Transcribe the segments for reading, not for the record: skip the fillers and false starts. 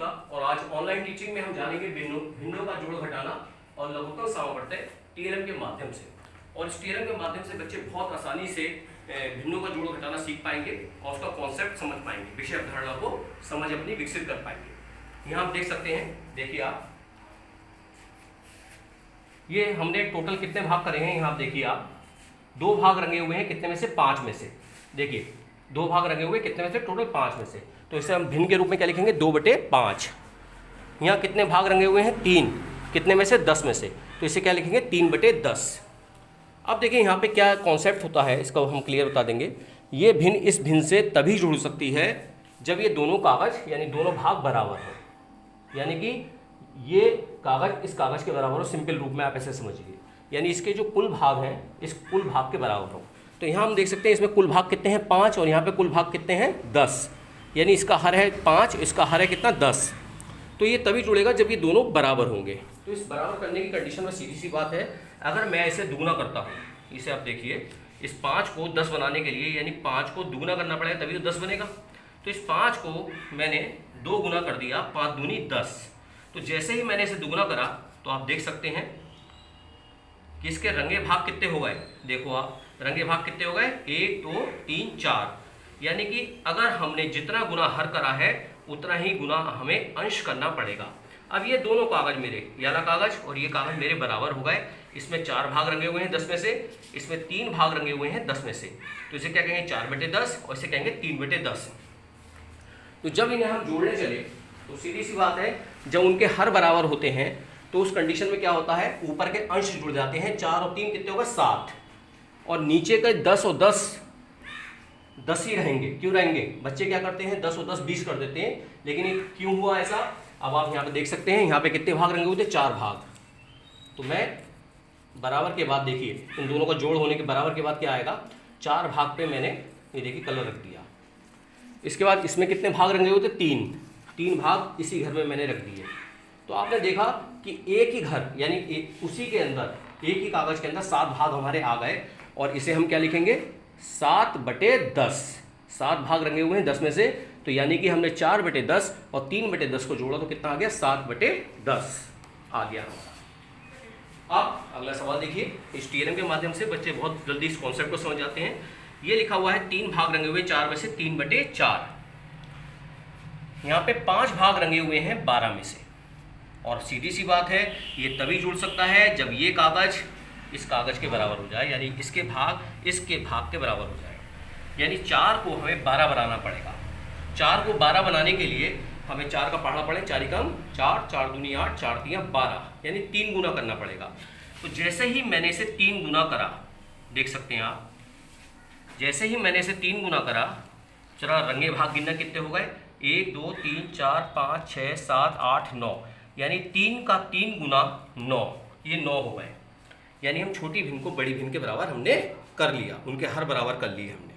शुक्ला और आज online teaching में हम जानेंगे भिन्नों का जोड़ घटाना और लघुत्तम सामर्थ्य टीएलएम के माध्यम से। और इस टीएलएम के माध्यम से बच्चे बहुत आसानी से भिन्नों का जोड़ घटाना सीख पाएंगे और उसका कॉन्सेप्ट समझ पाएंगे, विषय अवधारणा को समझ अपनी विकसित कर पाएंगे। यहाँ आप देख सकते हैं, देखिए आप, ये हमने टोटल कितने भाग करे हैं। यहाँ आप देखिए आप, 2 भाग रंगे हुए हैं, कितने में से 5 में से। देखिए 2 भाग रंगे हुए कितने में से, टोटल 5 में से। तो इसे हम भिन्न के रूप में क्या लिखेंगे, 2/5। यहाँ कितने भाग रंगे हुए हैं, 3, कितने में से, 10 में से। तो इसे क्या लिखेंगे, 3/10। अब देखिए यहाँ पे क्या कॉन्सेप्ट होता है, इसका हम क्लियर बता देंगे। ये भिन्न इस भिन्न से तभी जुड़ सकती है जब ये दोनों कागज यानी दोनों भाग बराबर हो, यानी कि ये कागज इस कागज के बराबर हो। सिंपल रूप में आप ऐसे समझिए, यानी इसके जो कुल भाग हैं इस कुल भाग के बराबर हो। तो यहाँ हम देख सकते हैं इसमें कुल भाग कितने हैं, 5, और यहाँ पे कुल भाग कितने हैं, 10। यानी इसका हर है 5, इसका हर है कितना, 10। तो ये तभी जुड़ेगा जब ये दोनों बराबर होंगे। तो इस बराबर करने की कंडीशन में सीधी सी बात है, अगर मैं इसे दुगुना करता हूँ, इसे आप देखिए, इस 5 को 10 बनाने के लिए यानी 5 को दुगुना करना पड़ेगा तभी तो 10 बनेगा। तो इस 5 को मैंने 2 गुना कर दिया, 5 दूनी 10। तो जैसे ही मैंने इसे दुगुना करा तो आप देख सकते हैं कि इसके रंगे भाग कितने हो गए। देखो आप, रंगे भाग कितने हो गए, 1 2 3 4। यानी कि अगर हमने जितना गुना हर करा है उतना ही गुना हमें अंश करना पड़ेगा। अब ये दोनों कागज मेरे, ये वाला कागज और ये कागज मेरे बराबर हो गए। इसमें 4 भाग रंगे हुए हैं 10 में से, इसमें 3 भाग रंगे हुए हैं 10 में से। तो इसे क्या कहेंगे, 4/10, और इसे कहेंगे 3/10। तो जब इन्हें हम जोड़ने चले तो सीधी सी बात है, जब उनके हर बराबर होते हैं तो उस कंडीशन में क्या होता है, ऊपर के अंश जुड़ जाते हैं। 4 और 3 कितने हो गए, 7, और नीचे के 10 और 10 ही रहेंगे। क्यों रहेंगे, बच्चे क्या करते हैं, 10 और 10 20 कर देते हैं, लेकिन ये क्यों हुआ ऐसा, अब आप यहाँ पे देख सकते हैं। यहाँ पे कितने भाग रंगे हुए थे, 4 भाग। तो मैं बराबर के बाद देखिए, इन दोनों का जोड़ होने के बराबर के बाद क्या आएगा, 4 भाग पे मैंने ये देखिए कलर रख दिया। इसके बाद इसमें कितने भाग रंगे हुए थे, 3 भाग इसी घर में मैंने रख दिए। तो आपने देखा कि एक ही घर यानी उसी के अंदर एक ही कागज के अंदर 7 भाग हमारे आ गए, और इसे हम क्या लिखेंगे, 7/10। 7 भाग रंगे हुए हैं 10 में से, तो यानी कि हमने 4/10 और 3/10 को जोड़ा तो कितना आ गया, 7/10 आ गया हमारा। अब अगला सवाल देखिए, इस टीएलएम के माध्यम से बच्चे बहुत जल्दी इस कॉन्सेप्ट को समझ जाते हैं। ये लिखा हुआ है 3 भाग रंगे हुए 4 में से, 3/4। यहाँ पे 5 भाग रंगे हुए हैं 12 में से, और सीधी सी बात है ये तभी जुड़ सकता है जब ये कागज इस कागज के बराबर हो जाए, यानी इसके भाग इसके भाग के बराबर हो जाए। यानी 4 को हमें 12 बनाना पड़ेगा। 4 को 12 बनाने के लिए हमें 4 का पढ़ना पड़े, 4 कम 4, 4 दूनी 8, 4 3 12, यानी 3 गुना करना पड़ेगा। तो जैसे ही मैंने इसे 3 गुना करा, देख सकते हैं आप, जैसे ही मैंने इसे 3 गुना करा, चला रंगे भाग गिनना कितने हो गए, 1 2 3 4 5 6 7 8 9, यानी 3 का 3 गुना 9, ये 9 हो गए। यानी हम छोटी भिन्न को बड़ी भिन्न के बराबर हमने कर लिया, उनके हर बराबर कर लिए हमने।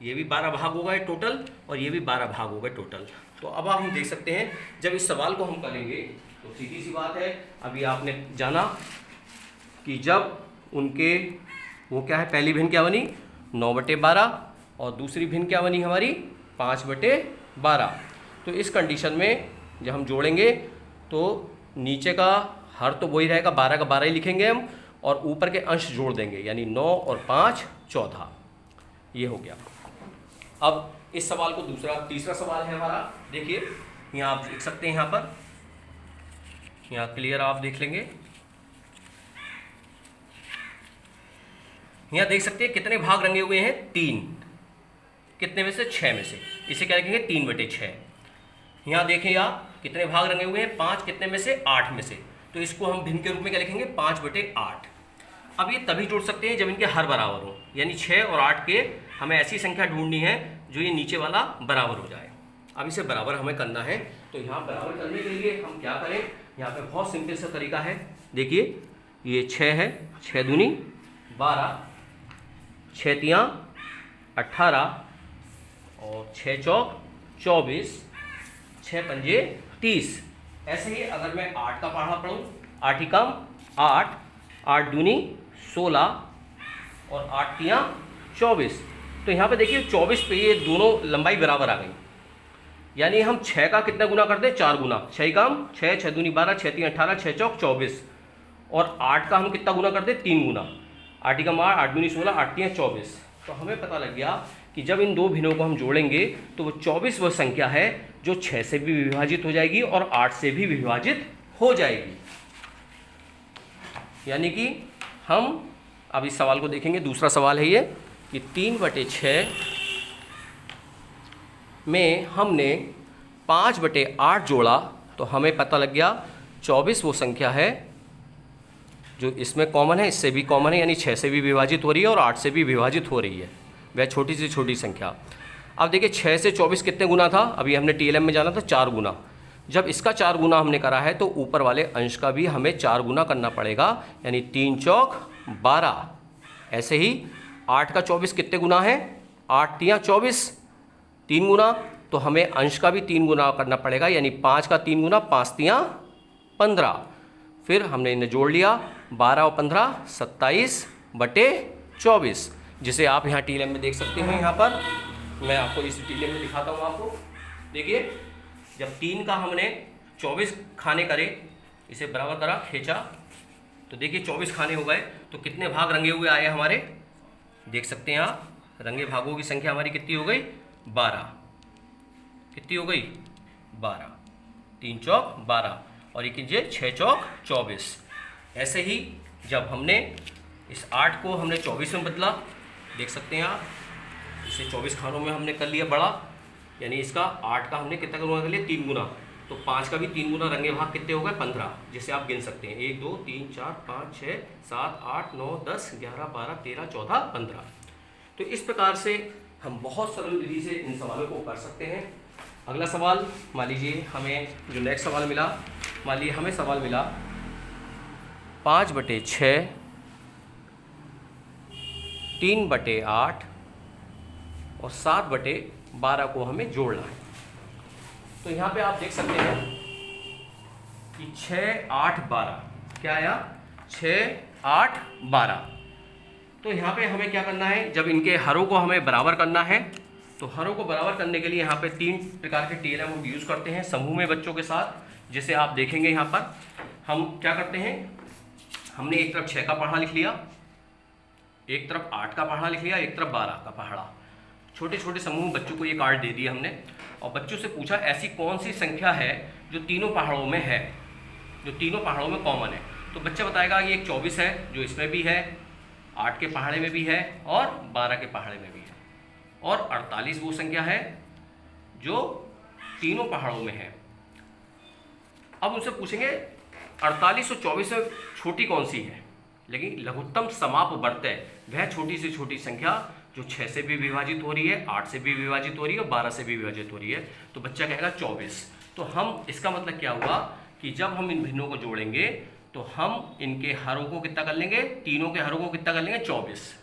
ये भी 12 भाग हो गए टोटल, और ये भी 12 भाग हो गए टोटल। तो अब आप हम देख सकते हैं, जब इस सवाल को हम करेंगे तो सीधी सी बात है, अभी आपने जाना कि जब उनके वो क्या है, पहली भिन्न क्या बनी, 9/12, और दूसरी भिन्न क्या बनी हमारी, 5/12। तो इस कंडीशन में जब हम जोड़ेंगे तो नीचे का हर तो वही रहेगा, 12 का 12 ही लिखेंगे हम, और ऊपर के अंश जोड़ देंगे, यानी 9 और 5 14। ये हो गया। अब इस सवाल को तीसरा सवाल है हमारा। देखिए यहाँ आप देख सकते हैं, यहाँ पर यहाँ क्लियर आप देख लेंगे, यहाँ देख सकते हैं कितने भाग रंगे हुए हैं, 3, कितने में से, 6 में से। इसे क्या लिखेंगे, 3/6। यहाँ देखें आप कितने भाग रंगे हुए हैं, 5, कितने में से, 8 में से। तो इसको हम भिन्न के रूप में क्या लिखेंगे, 5/8। अब ये तभी जोड़ सकते हैं जब इनके हर बराबर हो, यानी 6 और 8 के हमें ऐसी संख्या ढूंढनी है जो ये नीचे वाला बराबर हो जाए। अब इसे बराबर हमें करना है, तो यहाँ बराबर करने के लिए हम क्या करें, यहाँ पे बहुत सिंपल सा तरीका है। देखिए ये 6 है, 6 दूनी 12, 6 तियाँ 18, और 6 चौक 24, 6 पंजे 30। ऐसे ही अगर मैं 8 का पढ़ा पढ़ूँ, 8 ही कम 8, 8 दूनी 16, और 8 तियाँ 24। तो यहाँ पे देखिए 24 पे ये दोनों लंबाई बराबर आ गई। यानी हम 6 का कितना गुना करते हैं, 4 गुना। 6 का हम 6, 6 दूनी 12, 6 3 18, 6 चौक 24, और 8 का हम कितना गुना करते हैं, 3 गुना। 8 का मार 8 दूनी 16, 8 3 24। तो हमें पता लग गया कि जब इन दो भिन्नों को हम जोड़ेंगे तो वो 24 वो संख्या है जो 6 से भी विभाजित हो जाएगी और 8 से भी विभाजित हो जाएगी। यानी कि हम अब इस सवाल को देखेंगे। दूसरा सवाल है ये कि 3/6 में हमने 5/8 जोड़ा तो हमें पता लग गया 24 वो संख्या है जो इसमें कॉमन है, इससे भी कॉमन है, यानी 6 से भी विभाजित हो रही है और 8 से भी विभाजित हो रही है, वह छोटी से छोटी संख्या। अब देखिए 6 से 24 कितने गुना था, अभी हमने TLM में जाना था 4 गुना। जब इसका 4 गुना हमने करा है तो ऊपर वाले अंश का भी हमें 4 गुना करना पड़ेगा, यानी 3 चौक 12। ऐसे ही 8 का 24 कितने गुना है, 8 3 24, 3 गुना, तो हमें अंश का भी 3 गुना करना पड़ेगा, यानी 5 का 3 गुना, 5 3 15। फिर हमने इन्हें जोड़ लिया, 12 और 15 27/24, जिसे आप यहाँ TLM में देख सकते हैं। यहाँ पर मैं आपको इस TLM में दिखाता हूँ आपको। देखिए जब 3 का हमने 24 खाने करे, इसे बराबर करा, खींचा, तो देखिए 24 खाने हो गए, तो कितने भाग रंगे हुए आए हमारे, देख सकते हैं आप। रंगे भागों की संख्या हमारी कितनी हो गई, 12। कितनी हो गई, 12। 3 चौक 12 और ये कीजिए 6 चौक 24। ऐसे ही जब हमने इस 8 को हमने 24 में बदला, देख सकते हैं आप, इसे 24 खानों में हमने कर लिया बड़ा, यानी इसका 8 का हमने कितना गुना कर लिया, 3 गुना। तो 5 का भी 3 गुना, रंगे भाग कितने हो गए, 15, जिसे आप गिन सकते हैं। 1 2 3 4 5 6 7 8 9 10 11 12 13 14 15। तो इस प्रकार से हम बहुत सरल विधि से इन सवालों को कर सकते हैं। अगला सवाल, मान लीजिए हमें जो नेक्स्ट सवाल मिला, मान लीजिए हमें सवाल मिला 5/6 3/8 और 7/12 को हमें जोड़ना है। तो यहाँ पे आप देख सकते हैं कि 6 8 12 क्या आया, 6 8 12। तो यहाँ पे हमें क्या करना है, जब इनके हरों को हमें बराबर करना है, तो हरों को बराबर करने के लिए यहाँ पे 3 प्रकार के TLM हम यूज़ करते हैं समूह में बच्चों के साथ। जैसे आप देखेंगे यहाँ पर हम क्या करते हैं, हमने एक तरफ 6 का पहाड़ा लिख लिया, एक तरफ 8 का पहाड़ा लिख लिया, एक तरफ 12 का पहाड़ा। छोटे छोटे समूह बच्चों को ये कार्ड दे दिया हमने और बच्चों से पूछा ऐसी कौन सी संख्या है जो तीनों पहाड़ों में है, जो तीनों पहाड़ों में कॉमन है। तो बच्चा बताएगा ये 24 है जो इसमें भी है, 8 के पहाड़े में भी है और 12 के पहाड़े में भी है, और 48 वो संख्या है जो तीनों पहाड़ों में है। अब उनसे पूछेंगे 48 और 24 में छोटी कौन सी है, लेकिन लघुत्तम समाप वर्तय वह छोटी से छोटी संख्या जो 6 से भी विभाजित हो रही है, 8 से भी विभाजित हो रही है और 12 से भी विभाजित हो रही है। तो बच्चा कहेगा 24। तो हम इसका मतलब क्या हुआ कि जब हम इन भिन्नों को जोड़ेंगे तो हम इनके हरों को कितना कर लेंगे, तीनों के हरों को कितना कर लेंगे, 24।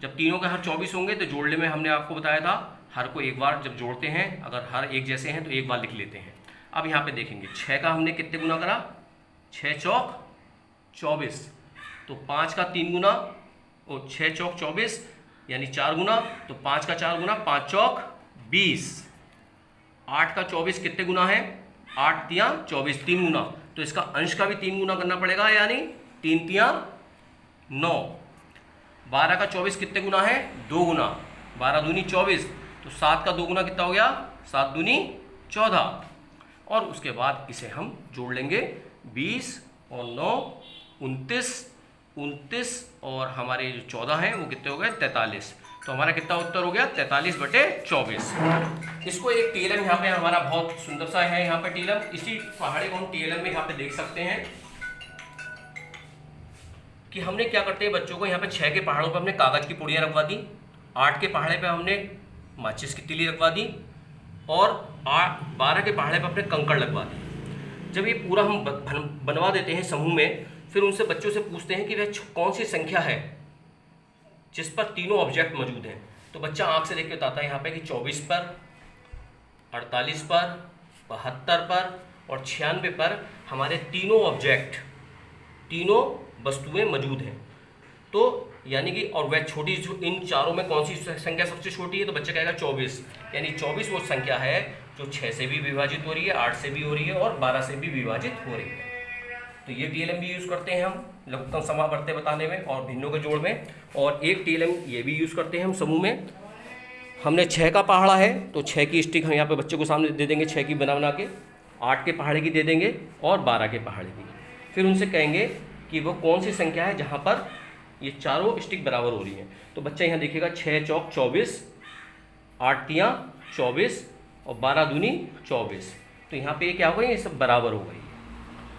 जब तीनों के हर 24 होंगे तो जोड़ने में हमने आपको बताया था हर को एक बार जब जोड़ते हैं, अगर हर एक जैसे हैं तो एक बार लिख लेते हैं। अब यहाँ पे देखेंगे 6 का हमने कितने गुना करा, 6 चौक 24, तो 5 का 3 गुना और 6 चौक 24 यानी 4 गुना, तो 5 का 4 गुना 5 चौक 20। 8 का 24 कितने गुना है, 8 तिया 24, 3 गुना, तो इसका अंश का भी 3 गुना करना पड़ेगा, यानी 3 तिया 9। 12 का 24 कितने गुना है, 2 गुना, 12 दूनी 24, तो 7 का 2 गुना कितना हो गया, 7 दूनी 14। और उसके बाद इसे हम जोड़ लेंगे, 20 और 9 29 और हमारे जो 14 हैं वो कितने हो गए, 43। तो हमारा कितना उत्तर हो गया, 43/24। इसको एक TLM यहाँ पे हमारा बहुत सुंदर सा है, यहाँ पे TLM, इसी पहाड़े को हम TLM में यहाँ पे देख सकते हैं कि हमने क्या करते हैं, बच्चों को यहाँ पे 6 के पहाड़ों पे हमने कागज की पुड़ियाँ रखवा दी, 8 के पहाड़े पे हमने माचिस की तीली रखवा दी और 12 के पहाड़े पे अपने कंकड़ लगवा दी। जब ये पूरा हम बनवा देते हैं समूह में, फिर उनसे बच्चों से पूछते हैं कि वह कौन सी संख्या है जिस पर तीनों ऑब्जेक्ट मौजूद हैं। तो बच्चा आंख से देख के बताता है यहाँ पे कि 24 पर, 48 पर, 72 पर और 96 पर हमारे तीनों ऑब्जेक्ट, तीनों वस्तुएं मौजूद हैं। तो यानी कि और वह छोटी, इन चारों में कौन सी संख्या सबसे छोटी है, तो बच्चा कहेगा 24, यानी 24 वो संख्या है जो 6 से भी विभाजित हो रही है, 8 से भी हो रही है और 12 से भी विभाजित हो रही है। तो ये टीएलएम भी यूज़ करते हैं हम लघुत्तम समावर्त्य बताने में और भिन्नों के जोड़ में। और एक टीएलएम ये भी यूज़ करते हैं हम समूह में। हमने 6 का पहाड़ा है तो 6 की स्टिक हम यहाँ पे बच्चों को सामने दे देंगे, 6 की बना के, 8 के पहाड़े की दे देंगे और 12 के पहाड़े की। फिर उनसे कहेंगे कि वो कौन सी संख्या है जहाँ पर ये चारों स्टिक बराबर हो रही हैं। तो बच्चा यहाँ देखिएगा 6 चौक 24, 8 तियाँ 24 और 12 दूनी 24। तो यहाँ पे क्या होगा, ये सब बराबर हो गई।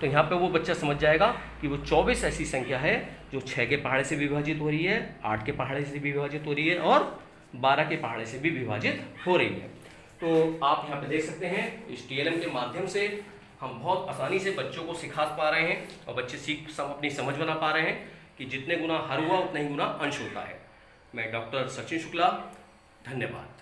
तो यहाँ पे वो बच्चा समझ जाएगा कि वो 24 ऐसी संख्या है जो 6 के पहाड़े से विभाजित हो रही है, 8 के पहाड़े से भी विभाजित हो रही है और 12 के पहाड़े से भी विभाजित हो रही है। तो आप यहाँ पे देख सकते हैं इस टीएलएम के माध्यम से हम बहुत आसानी से बच्चों को सिखा पा रहे हैं और बच्चे अपनी समझ बना पा रहे हैं कि जितने गुना हर हुआ उतना ही गुना अंश होता है। मैं डॉक्टर सचिन शुक्ला, धन्यवाद।